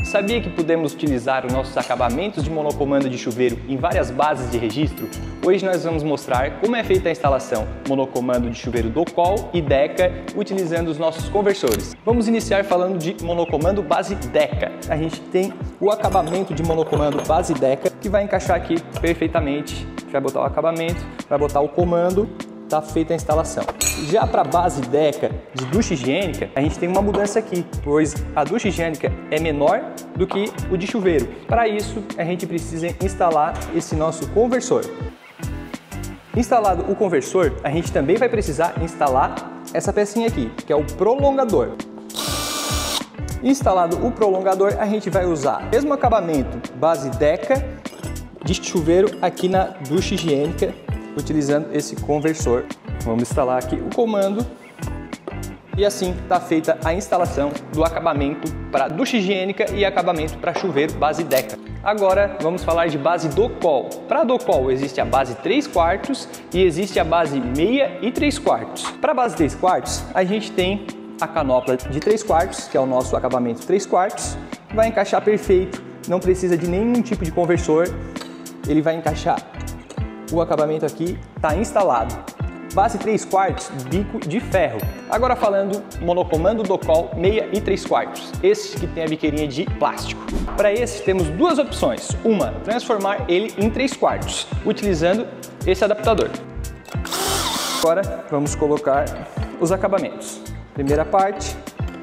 Sabia que podemos utilizar os nossos acabamentos de monocomando de chuveiro em várias bases de registro? Hoje nós vamos mostrar como é feita a instalação monocomando de chuveiro Docol e Deca utilizando os nossos conversores. Vamos iniciar falando de monocomando base Deca. A gente tem o acabamento de monocomando base Deca que vai encaixar aqui perfeitamente. A gente vai botar o acabamento, vai botar o comando, está feita a instalação. Já para a base Deca de ducha higiênica, a gente tem uma mudança aqui, pois a ducha higiênica é menor do que o de chuveiro. Para isso, a gente precisa instalar esse nosso conversor. Instalado o conversor, a gente também vai precisar instalar essa pecinha aqui, que é o prolongador. Instalado o prolongador, a gente vai usar o mesmo acabamento base Deca de chuveiro aqui na ducha higiênica, utilizando esse conversor. Vamos instalar aqui o comando e assim está feita a instalação do acabamento para ducha higiênica e acabamento para chuveiro base Deca. Agora vamos falar de base Docol. Para Docol existe a base 3/4 e existe a base meia e 3/4. Para a base 3/4 a gente tem a canopla de 3/4, que é o nosso acabamento 3/4, vai encaixar perfeito, não precisa de nenhum tipo de conversor, ele vai encaixar. O acabamento aqui está instalado. Base 3/4, bico de ferro. Agora falando monocomando Docol meia e 3/4, esse que tem a biqueirinha de plástico. Para esse temos duas opções. Uma, transformar ele em 3/4, utilizando esse adaptador. Agora vamos colocar os acabamentos. Primeira parte,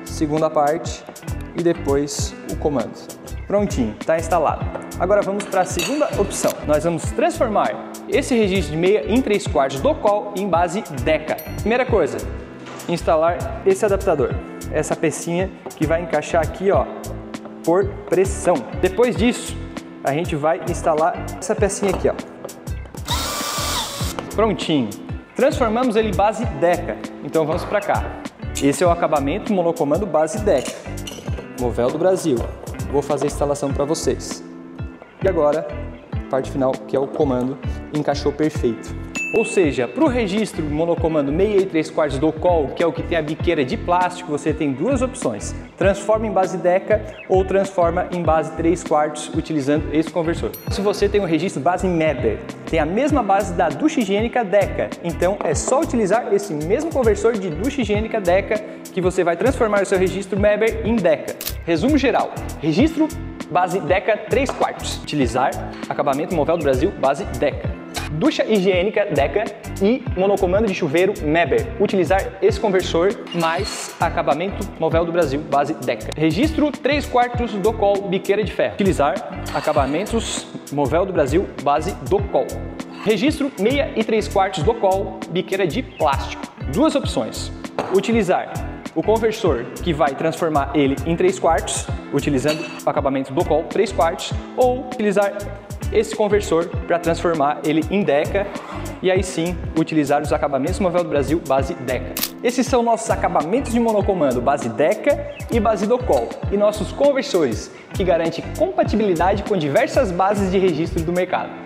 segunda parte e depois o comando. Prontinho, está instalado. Agora vamos para a segunda opção. Nós vamos transformar esse registro de meia em 3/4 Docol em base Deca. Primeira coisa, instalar esse adaptador, essa pecinha que vai encaixar aqui, ó, por pressão. Depois disso, a gente vai instalar essa pecinha aqui, ó. Prontinho. Transformamos ele em base Deca. Então vamos para cá. Esse é o acabamento monocomando base Deca, Movel do Brasil. Vou fazer a instalação para vocês. E agora, a parte final, que é o comando, encaixou perfeito. Ou seja, para o registro monocomando meia e 3/4 Docol, que é o que tem a biqueira de plástico, você tem duas opções. Transforma em base Deca ou transforma em base 3/4 utilizando esse conversor. Se você tem um registro base Meber, tem a mesma base da ducha higiênica Deca, então é só utilizar esse mesmo conversor de ducha higiênica Deca que você vai transformar o seu registro Meber em Deca. Resumo geral, registro base Deca 3/4, utilizar acabamento Movel do Brasil base Deca. Ducha higiênica Deca e monocomando de chuveiro Meber, utilizar esse conversor mais acabamento Movel do Brasil base Deca. Registro 3/4 Docol biqueira de ferro, utilizar acabamentos Movel do Brasil base Docol. Registro meia e 3/4 Docol biqueira de plástico. Duas opções, utilizar o conversor que vai transformar ele em 3/4, utilizando o acabamento Docol 3/4, ou utilizar esse conversor para transformar ele em Deca e aí sim utilizar os acabamentos Movel do Brasil base Deca. Esses são nossos acabamentos de monocomando base Deca e base Docol e nossos conversores que garantem compatibilidade com diversas bases de registro do mercado.